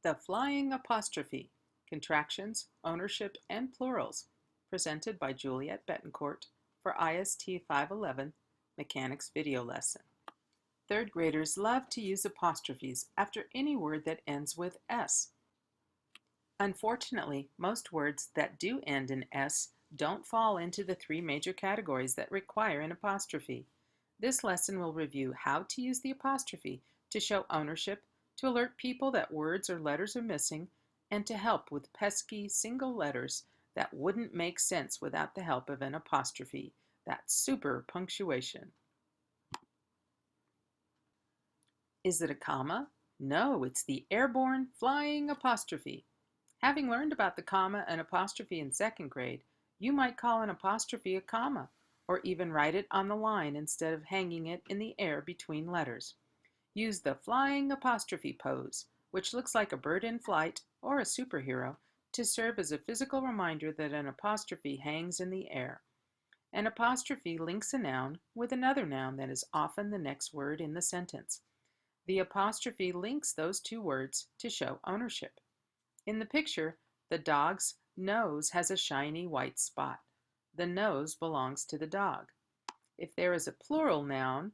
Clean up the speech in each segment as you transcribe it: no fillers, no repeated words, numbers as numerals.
The Flying Apostrophe, Contractions, Ownership, and Plurals, presented by Juliet Betancourt for IST 511 Mechanics Video Lesson. Third graders love to use apostrophes after any word that ends with S. Unfortunately, most words that do end in S don't fall into the three major categories that require an apostrophe. This lesson will review how to use the apostrophe to show ownership, to alert people that words or letters are missing, and to help with pesky single letters that wouldn't make sense without the help of an apostrophe, that super punctuation. Is it a comma? No, it's the airborne flying apostrophe. Having learned about the comma and apostrophe in second grade, you might call an apostrophe a comma, or even write it on the line instead of hanging it in the air between letters. Use the flying apostrophe pose, which looks like a bird in flight or a superhero, to serve as a physical reminder that an apostrophe hangs in the air. An apostrophe links a noun with another noun that is often the next word in the sentence. The apostrophe links those two words to show ownership. In the picture, the dog's nose has a shiny white spot. The nose belongs to the dog. If there is a plural noun,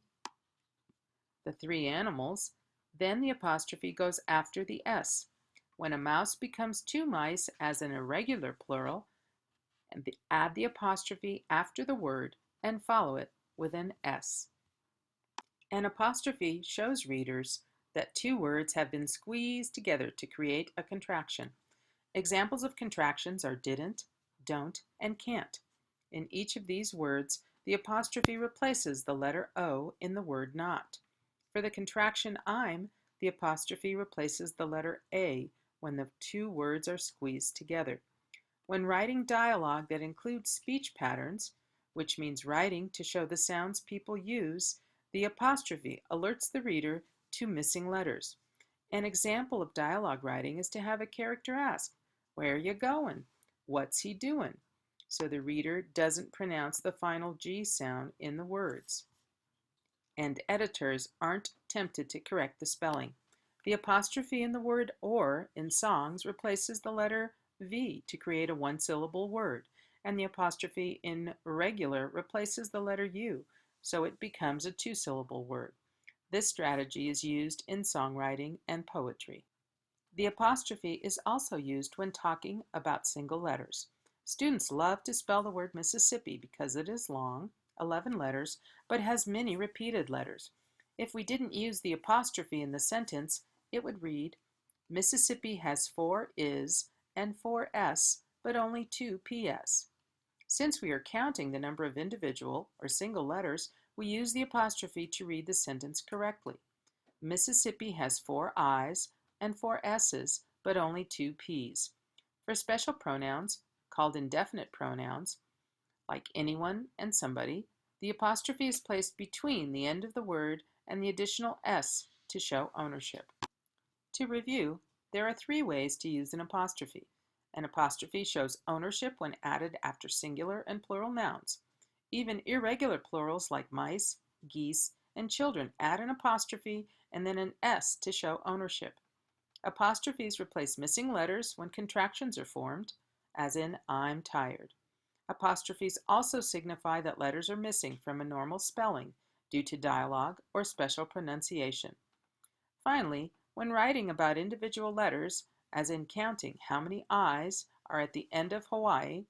the three animals, then the apostrophe goes after the S. When a mouse becomes two mice as an irregular plural, add the apostrophe after the word and follow it with an S. An apostrophe shows readers that two words have been squeezed together to create a contraction. Examples of contractions are didn't, don't, and can't. In each of these words, the apostrophe replaces the letter O in the word not. For the contraction I'm, the apostrophe replaces the letter A when the two words are squeezed together. When writing dialogue that includes speech patterns, which means writing to show the sounds people use, the apostrophe alerts the reader to missing letters. An example of dialogue writing is to have a character ask, "Where you going? What's he doing?" so the reader doesn't pronounce the final G sound in the words. And editors aren't tempted to correct the spelling. The apostrophe in the word or in songs replaces the letter V to create a one-syllable word, and the apostrophe in regular replaces the letter U, so it becomes a two-syllable word. This strategy is used in songwriting and poetry. The apostrophe is also used when talking about single letters. Students love to spell the word Mississippi because it is long, 11 letters, but has many repeated letters. If we didn't use the apostrophe in the sentence, it would read, Mississippi has 4 is and 4 s, but only 2 ps. Since we are counting the number of individual or single letters, we use the apostrophe to read the sentence correctly. Mississippi has 4 i's and 4 s's, but only 2 p's. For special pronouns, called indefinite pronouns, like anyone and somebody, the apostrophe is placed between the end of the word and the additional s to show ownership. To review, there are 3 ways to use an apostrophe. An apostrophe shows ownership when added after singular and plural nouns. Even irregular plurals like mice, geese, and children add an apostrophe and then an s to show ownership. Apostrophes replace missing letters when contractions are formed, as in I'm tired. Apostrophes also signify that letters are missing from a normal spelling due to dialogue or special pronunciation. Finally, when writing about individual letters, as in counting how many I's are at the end of Hawaii,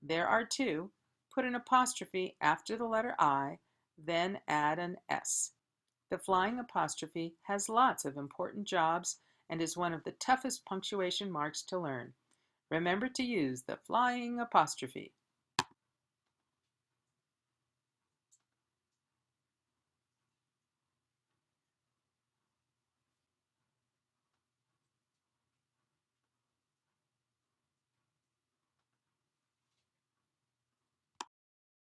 there are 2, put an apostrophe after the letter I, then add an S. The flying apostrophe has lots of important jobs and is one of the toughest punctuation marks to learn. Remember to use the flying apostrophe.